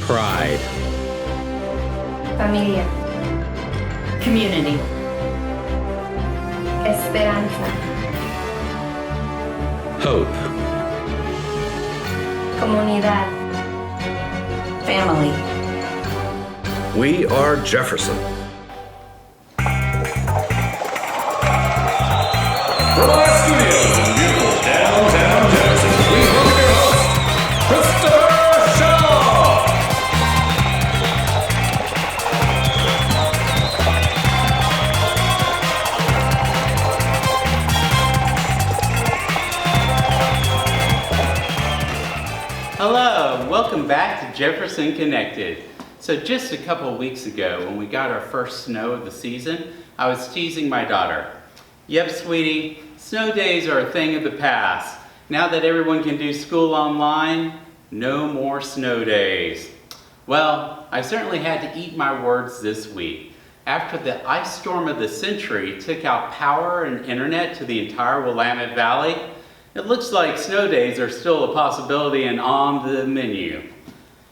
Pride. Familia. Community. Esperanza. Hope. Comunidad. Family. We are Jefferson. From our studios in beautiful downtown Jackson, please welcome your host, Christopher Shaw. Hello, welcome back to Jefferson Connected. So just a couple of weeks ago, when we got our first snow of the season, I was teasing my daughter. Yep, sweetie, snow days are a thing of the past. Now that everyone can do school online, no more snow days. Well, I certainly had to eat my words this week. After the ice storm of the century took out power and internet to the entire Willamette Valley, it looks like snow days are still a possibility and on the menu.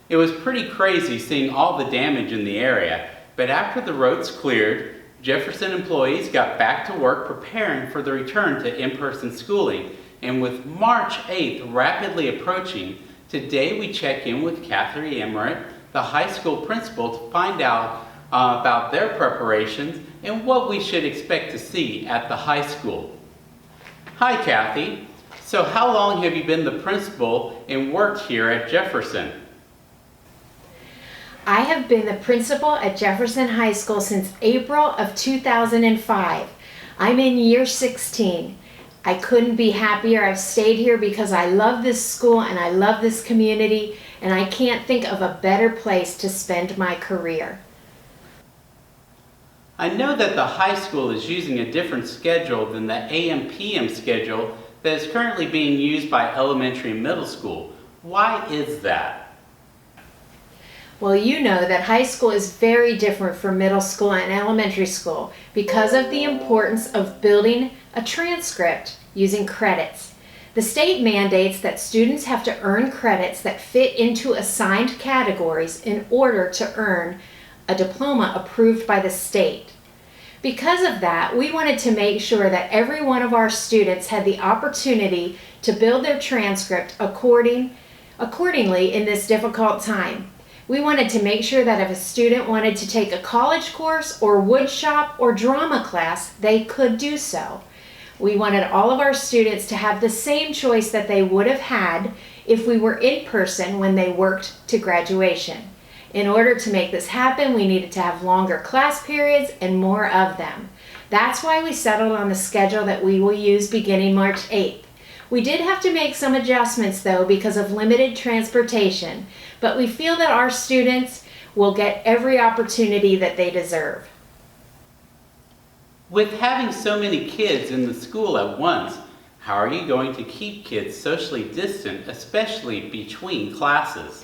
It was pretty crazy seeing all the damage in the area, but after the roads cleared, Jefferson employees got back to work preparing for the return to in-person schooling, and with March 8th rapidly approaching, today we check in with Kathy Emmerich, the high school principal, to find out about their preparations and what we should expect to see at the high school. Hi Kathy, so how long have you been the principal and worked here at Jefferson? I have been the principal at Jefferson High School since April of 2005. I'm in year 16. I couldn't be happier. I've stayed here because I love this school and I love this community, and I can't think of a better place to spend my career. I know that the high school is using a different schedule than the AM/PM schedule that is currently being used by elementary and middle school. Why is that? Well, you know that high school is very different from middle school and elementary school because of the importance of building a transcript using credits. The state mandates that students have to earn credits that fit into assigned categories in order to earn a diploma approved by the state. Because of that, we wanted to make sure that every one of our students had the opportunity to build their transcript accordingly in this difficult time. We wanted to make sure that if a student wanted to take a college course or woodshop or drama class, they could do so. We wanted all of our students to have the same choice that they would have had if we were in person when they worked to graduation. In order to make this happen, we needed to have longer class periods and more of them. That's why we settled on the schedule that we will use beginning March 8th. We did have to make some adjustments though because of limited transportation, but we feel that our students will get every opportunity that they deserve. With having so many kids in the school at once, how are you going to keep kids socially distant, especially between classes?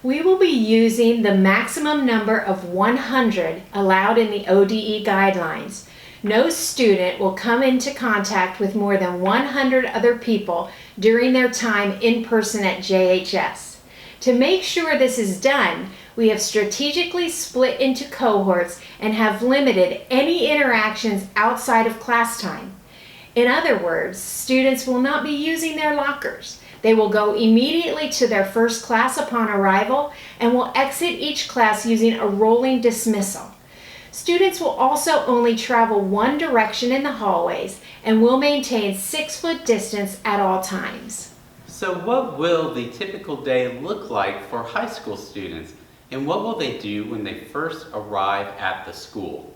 We will be using the maximum number of 100 allowed in the ODE guidelines. No student will come into contact with more than 100 other people during their time in person at JHS. To make sure this is done, we have strategically split into cohorts and have limited any interactions outside of class time. In other words, students will not be using their lockers. They will go immediately to their first class upon arrival and will exit each class using a rolling dismissal. Students will also only travel one direction in the hallways and will maintain 6-foot distance at all times. So what will the typical day look like for high school students, and what will they do when they first arrive at the school?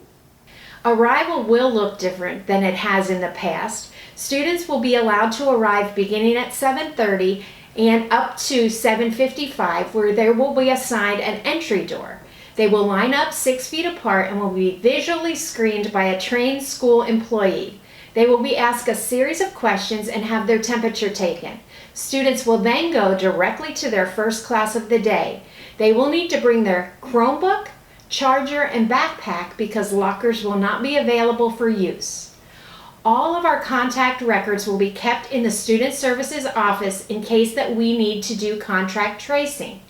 Arrival will look different than it has in the past. Students will be allowed to arrive beginning at 7:30 and up to 7:55, where there will be assigned an entry door. They will line up 6 feet apart and will be visually screened by a trained school employee. They will be asked a series of questions and have their temperature taken. Students will then go directly to their first class of the day. They will need to bring their Chromebook, charger, and backpack because lockers will not be available for use. All of our contact records will be kept in the Student Services office in case that we need to do contract tracing.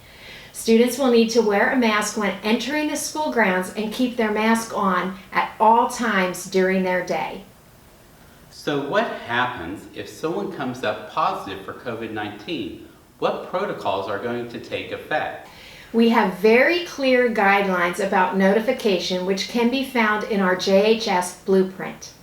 Students will need to wear a mask when entering the school grounds and keep their mask on at all times during their day. So what happens if someone comes up positive for COVID-19? What protocols are going to take effect? We have very clear guidelines about notification, which can be found in our JHS blueprint.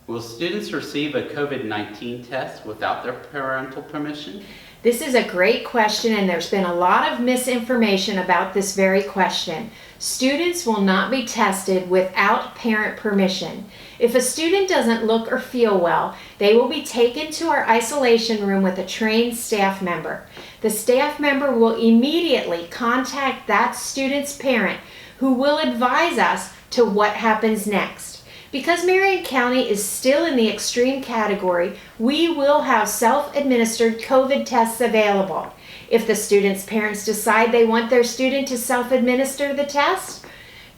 Will students receive a COVID-19 test without their parental permission? This is a great question, and there's been a lot of misinformation about this very question. Students will not be tested without parent permission. If a student doesn't look or feel well, they will be taken to our isolation room with a trained staff member. The staff member will immediately contact that student's parent, who will advise us to what happens next. Because Marion County is still in the extreme category, we will have self-administered COVID tests available. If the student's parents decide they want their student to self-administer the test,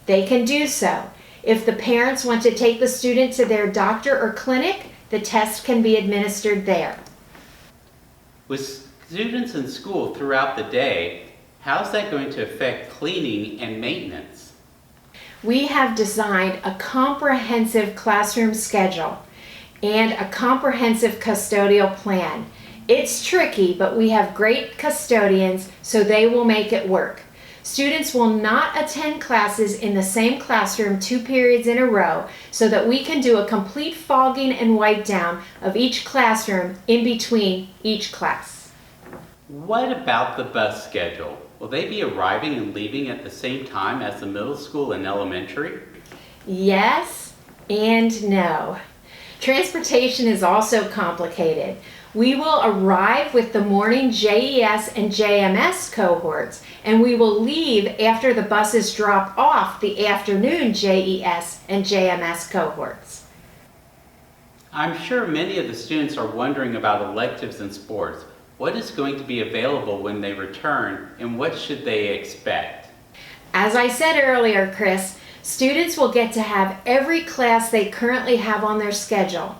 they can do so. If the parents want to take the student to their doctor or clinic, the test can be administered there. With students in school throughout the day, how's that going to affect cleaning and maintenance? We have designed a comprehensive classroom schedule and a comprehensive custodial plan. It's tricky, but we have great custodians, so they will make it work. Students will not attend classes in the same classroom 2 periods in a row, so that we can do a complete fogging and wipe down of each classroom in between each class. What about the bus schedule? Will they be arriving and leaving at the same time as the middle school and elementary? Yes and no. Transportation is also complicated. We will arrive with the morning JES and JMS cohorts, and we will leave after the buses drop off the afternoon JES and JMS cohorts. I'm sure many of the students are wondering about electives and sports. What is going to be available when they return, and what should they expect? As I said earlier, Chris, students will get to have every class they currently have on their schedule.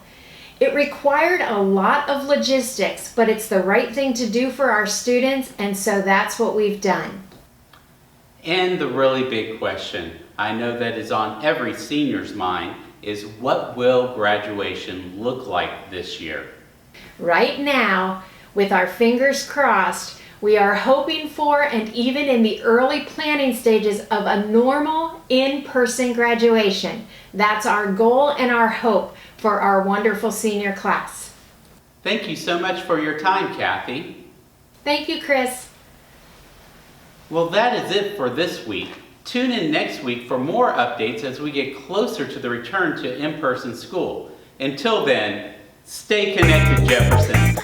It required a lot of logistics, but it's the right thing to do for our students, and so that's what we've done. And the really big question, I know that is on every senior's mind, is what will graduation look like this year? Right now, with our fingers crossed, we are hoping for, and even in the early planning stages of, a normal in-person graduation. That's our goal and our hope for our wonderful senior class. Thank you so much for your time, Kathy. Thank you, Chris. Well, that is it for this week. Tune in next week for more updates as we get closer to the return to in-person school. Until then, stay connected, Jefferson.